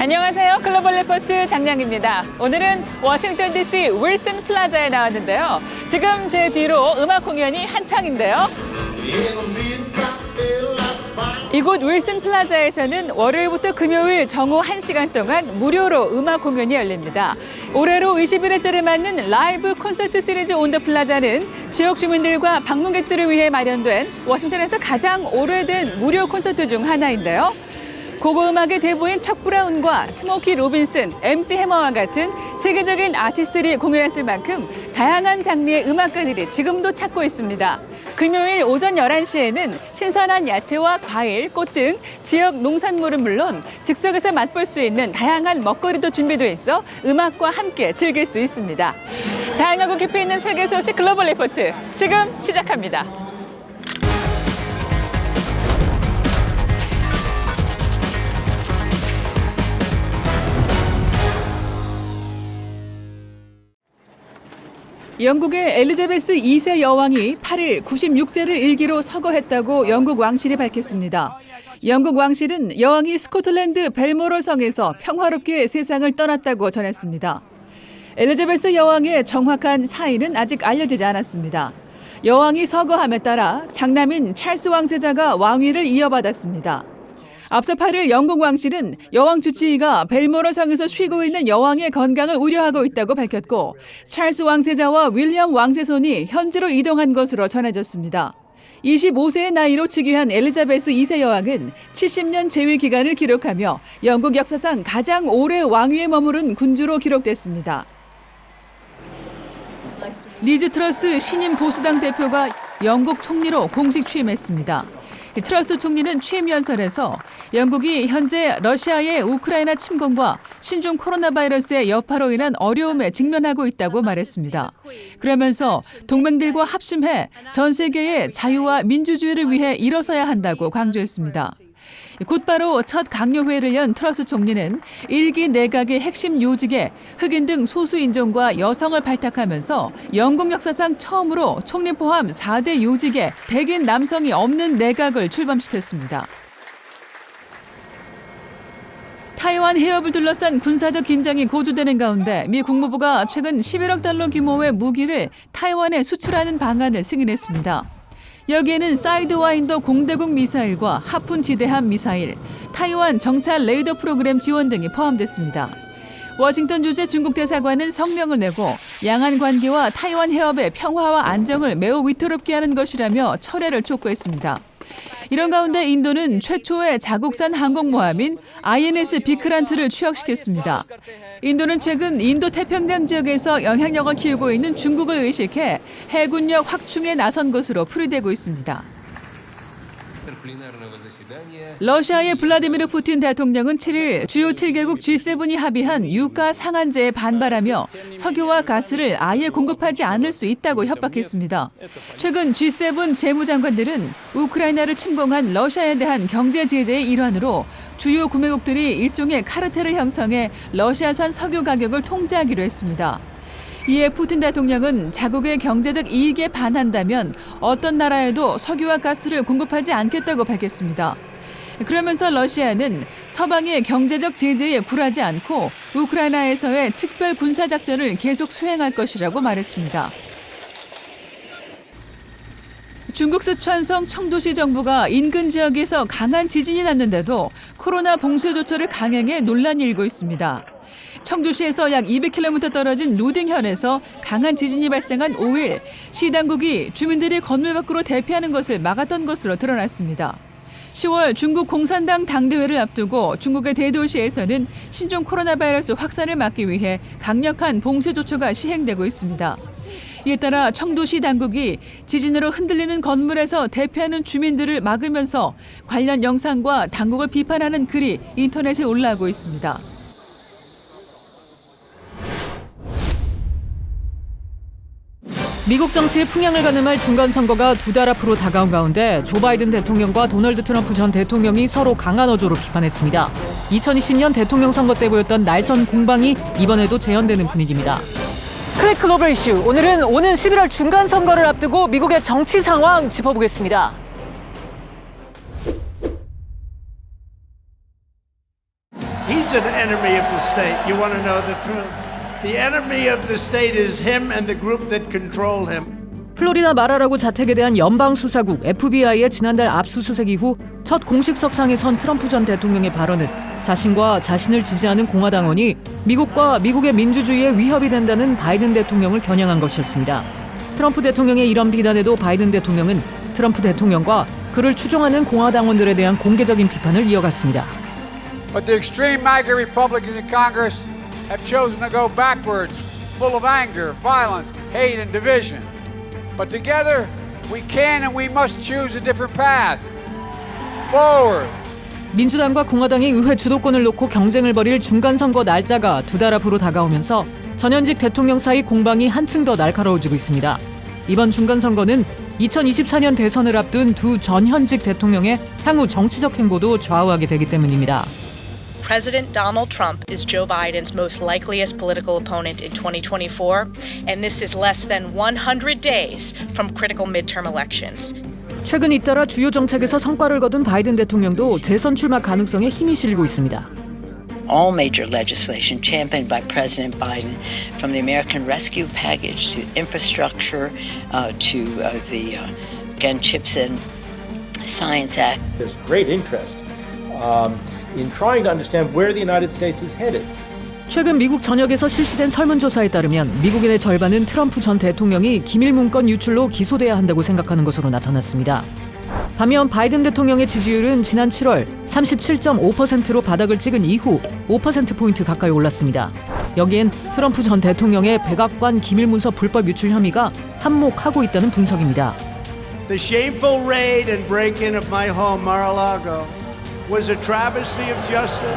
안녕하세요. 글로벌 리포트 장량입니다. 오늘은 워싱턴 DC 윌슨 플라자에 나왔는데요. 지금 제 뒤로 음악 공연이 한창인데요. 이곳 윌슨 플라자에서는 월요일부터 금요일 정오 1시간 동안 무료로 음악 공연이 열립니다. 올해로 21회째를 맞는 라이브 콘서트 시리즈 온 더 플라자는 지역 주민들과 방문객들을 위해 마련된 워싱턴에서 가장 오래된 무료 콘서트 중 하나인데요. 고고음악의 대부인 척 브라운과 스모키 로빈슨, MC 해머와 같은 세계적인 아티스트들이 공연했을 만큼 다양한 장르의 음악가들이 지금도 찾고 있습니다. 금요일 오전 11시에는 신선한 야채와 과일, 꽃 등 지역 농산물은 물론 즉석에서 맛볼 수 있는 다양한 먹거리도 준비되어 있어 음악과 함께 즐길 수 있습니다. 다양하고 깊이 있는 세계 소식 글로벌 리포트 지금 시작합니다. 영국의 엘리자베스 2세 여왕이 8일 96세를 일기로 서거했다고 영국 왕실이 밝혔습니다. 영국 왕실은 여왕이 스코틀랜드 벨모럴 성에서 평화롭게 세상을 떠났다고 전했습니다. 엘리자베스 여왕의 정확한 사인은 아직 알려지지 않았습니다. 여왕이 서거함에 따라 장남인 찰스 왕세자가 왕위를 이어받았습니다. 앞서 8일 영국 왕실은 여왕 주치의가 벨모럴 성에서 쉬고 있는 여왕의 건강을 우려하고 있다고 밝혔고 찰스 왕세자와 윌리엄 왕세손이 현지로 이동한 것으로 전해졌습니다. 25세의 나이로 즉위한 엘리자베스 2세 여왕은 70년 재위 기간을 기록하며 영국 역사상 가장 오래 왕위에 머무른 군주로 기록됐습니다. 리즈 트러스 신임 보수당 대표가 영국 총리로 공식 취임했습니다. 트러스 총리는 취임 연설에서 영국이 현재 러시아의 우크라이나 침공과 신종 코로나 바이러스의 여파로 인한 어려움에 직면하고 있다고 말했습니다. 그러면서 동맹들과 합심해 전 세계의 자유와 민주주의를 위해 일어서야 한다고 강조했습니다. 곧바로 첫 강요회를 연 트러스 총리는 일기 내각의 핵심 요직에 흑인 등 소수 인종과 여성을 발탁하면서 영국 역사상 처음으로 총리 포함 4대 요직에 백인 남성이 없는 내각을 출범시켰습니다. 타이완 해협을 둘러싼 군사적 긴장이 고조되는 가운데 미 국무부가 최근 11억 달러 규모의 무기를 타이완에 수출하는 방안을 승인했습니다. 여기에는 사이드와인더 공대공 미사일과 하푼 지대함 미사일, 타이완 정찰 레이더 프로그램 지원 등이 포함됐습니다. 워싱턴 주재 중국 대사관은 성명을 내고 양안 관계와 타이완 해협의 평화와 안정을 매우 위태롭게 하는 것이라며 철회를 촉구했습니다. 이런 가운데 인도는 최초의 자국산 항공모함인 INS 비크란트를 취역시켰습니다. 인도는 최근 인도 태평양 지역에서 영향력을 키우고 있는 중국을 의식해 해군력 확충에 나선 것으로 풀이되고 있습니다. 러시아의 블라디미르 푸틴 대통령은 7일 주요 7개국 G7이 합의한 유가 상한제에 반발하며 석유와 가스를 아예 공급하지 않을 수 있다고 협박했습니다. 최근 G7 재무장관들은 우크라이나를 침공한 러시아에 대한 경제 제재의 일환으로 주요 구매국들이 일종의 카르텔을 형성해 러시아산 석유 가격을 통제하기로 했습니다. 이에 푸틴 대통령은 자국의 경제적 이익에 반한다면 어떤 나라에도 석유와 가스를 공급하지 않겠다고 밝혔습니다. 그러면서 러시아는 서방의 경제적 제재에 굴하지 않고 우크라이나에서의 특별 군사작전을 계속 수행할 것이라고 말했습니다. 중국 스촨성 청도시 정부가 인근 지역에서 강한 지진이 났는데도 코로나 봉쇄 조처를 강행해 논란이 일고 있습니다. 청주시에서 약 200km 떨어진 루딩현에서 강한 지진이 발생한 5일, 시 당국이 주민들이 건물 밖으로 대피하는 것을 막았던 것으로 드러났습니다. 10월 중국 공산당 당대회를 앞두고 중국의 대도시에서는 신종 코로나 바이러스 확산을 막기 위해 강력한 봉쇄 조처가 시행되고 있습니다. 이에 따라 청도시 당국이 지진으로 흔들리는 건물에서 대피하는 주민들을 막으면서 관련 영상과 당국을 비판하는 글이 인터넷에 올라오고 있습니다. 미국 정치의 풍향을 가늠할 중간선거가 2달 앞으로 다가온 가운데 조 바이든 대통령과 도널드 트럼프 전 대통령이 서로 강한 어조로 비판했습니다. 2020년 대통령 선거 때 보였던 날선 공방이 이번에도 재현되는 분위기입니다. 클릭 글로벌 이슈, 오늘은 오는 11월 중간선거를 앞두고 미국의 정치 상황 짚어보겠습니다. He's an enemy of the state. You want to know the truth? The enemy of the state is him and the group that control him. 플로리다 마라라고 자택에 대한 연방수사국 FBI의 지난달 압수수색 이후 첫 공식 석상에 선 트럼프 전 대통령의 발언은 자신과 자신을 지지하는 공화당원이 미국과 미국의 민주주의에 위협이 된다는 바이든 대통령을 겨냥한 것이었습니다. 트럼프 대통령의 이런 비난에도 바이든 대통령은 트럼프 대통령과 그를 추종하는 공화당원들에 대한 공개적인 비판을 이어갔습니다. But the extreme MAGA Republicans in Congress have chosen to go backwards, full of anger, violence, hate, and division. But together, we can and we must choose a different path. Forward. 민주당과 공화당이 의회 주도권을 놓고 경쟁을 벌일 중간선거 날짜가 2달 앞으로 다가오면서 전현직 대통령 사이 공방이 한층 더 날카로워지고 있습니다. 이번 중간선거는 2024년 대선을 앞둔 두 전현직 대통령의 향후 정치적 행보도 좌우하게 되기 때문입니다. President Donald Trump is Joe Biden's most likeliest political opponent in 2024, and this is less than 100 days from critical midterm elections. 최근 잇따라 주요 정책에서 성과를 거둔 바이든 대통령도 재선 출마 가능성에 힘이 실리고 있습니다. All major legislation championed by President Biden, from the American Rescue Package to infrastructure to the again CHIPS and Science Act. There's great interest in trying to understand where the United States is headed. 최근 미국 전역에서 실시된 설문조사에 따르면 미국인의 절반은 트럼프 전 대통령이 기밀 문건 유출로 기소돼야 한다고 생각하는 것으로 나타났습니다. 반면 바이든 대통령의 지지율은 지난 7월 37.5%로 바닥을 찍은 이후 5%포인트 가까이 올랐습니다. 여기엔 트럼프 전 대통령의 백악관 기밀문서 불법 유출 혐의가 한몫하고 있다는 분석입니다. The shameful raid and break-in of my home, Mar-a-Lago, was a travesty of justice.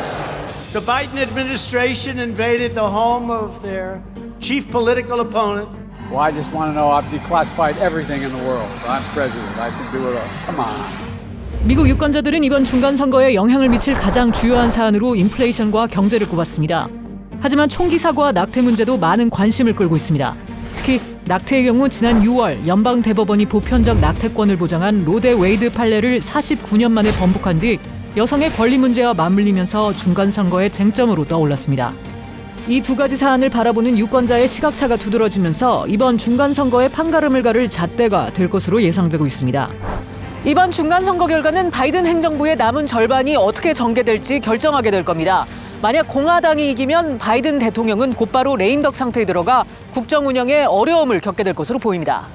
The Biden administration invaded the home of their chief political opponent. Well, I just want to know I've declassified everything in the world. I'm president. I can do it all. Come on. 미국 유권자들은 이번 중간선거에 영향을 미칠 가장 주요한 사안으로 인플레이션과 경제를 꼽았습니다. 하지만 총기 사고와 낙태 문제도 많은 관심을 끌고 있습니다. 특히 낙태의 경우 지난 6월 연방대법원이 보편적 낙태권을 보장한 로데 웨이드 판례를 49년 만에 번복한 뒤 여성의 권리 문제와 맞물리면서 중간선거의 쟁점으로 떠올랐습니다. 이 두 가지 사안을 바라보는 유권자의 시각차가 두드러지면서 이번 중간선거의 판가름을 가를 잣대가 될 것으로 예상되고 있습니다. 이번 중간선거 결과는 바이든 행정부의 남은 절반이 어떻게 전개될지 결정하게 될 겁니다. 만약 공화당이 이기면 바이든 대통령은 곧바로 레임덕 상태에 들어가 국정 운영에 어려움을 겪게 될 것으로 보입니다.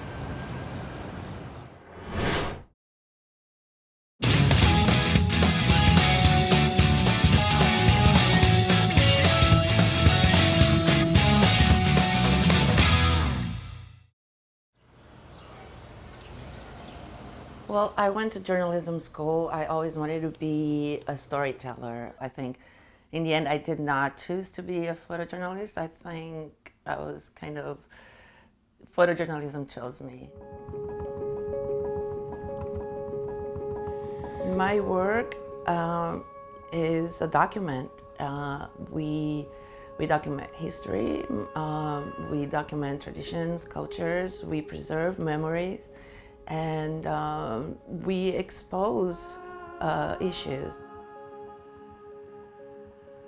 Well, I went to journalism school. I always wanted to be a storyteller. I think in the end, I did not choose to be a photojournalist. I think I was photojournalism chose me. My work is a document. We document history, we document traditions, cultures, we preserve memories, and we expose issues.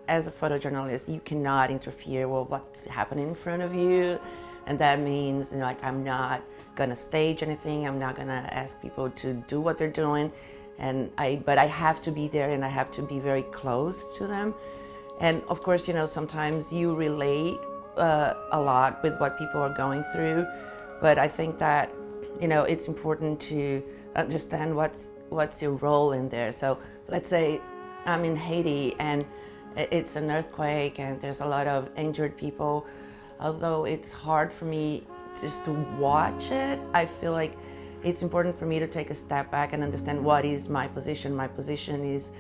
As a photojournalist, you cannot interfere with what's happening in front of you, and that means, you know, like, I'm not gonna stage anything. I'm not gonna ask people to do what they're doing, but I have to be there, and I have to be very close to them. And of course, you know, sometimes you relate a lot with what people are going through, but I think that, you know, it's important to understand what's your role in there. So let's say I'm in Haiti and it's an earthquake and there's a lot of injured people. Although it's hard for me just to watch it, I feel like it's important for me to take a step back and understand what is my position. My position is,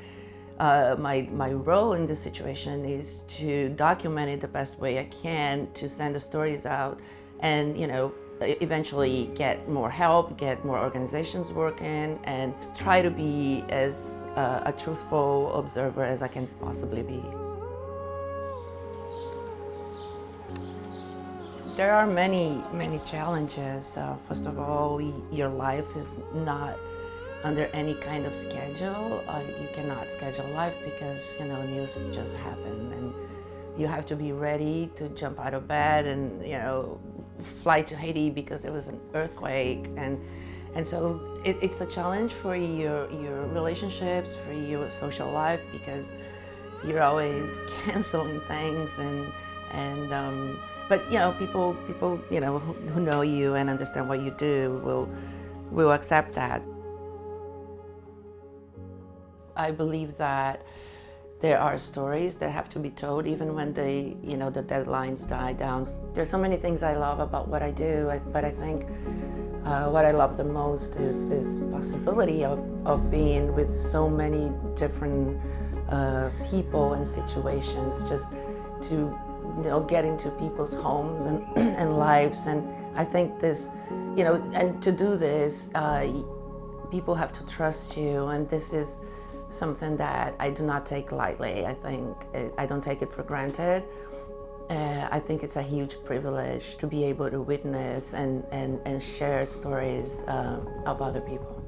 my role in this situation is to document it the best way I can, to send the stories out, and, you know, eventually get more help, get more organizations working, and try to be as a truthful observer as I can possibly be. There are many challenges. First of all, your life is not under any kind of schedule. You cannot schedule life because, you know, news just happen, and you have to be ready to jump out of bed and, you know, fly to Haiti because there was an earthquake, and so it's a challenge for your relationships, for your social life, because you're always canceling things, but you know, people you know who know you and understand what you do will accept that. I believe that there are stories that have to be told even when the deadlines die down. There's so many things I love about what I do, but I think what I love the most is this possibility of being with so many different people and situations, just to, you know, get into people's homes and lives. And I think this, you know, and to do this, people have to trust you, and this is something that I do not take lightly. I don't take it for granted. I think it's a huge privilege to be able to witness and share stories of other people.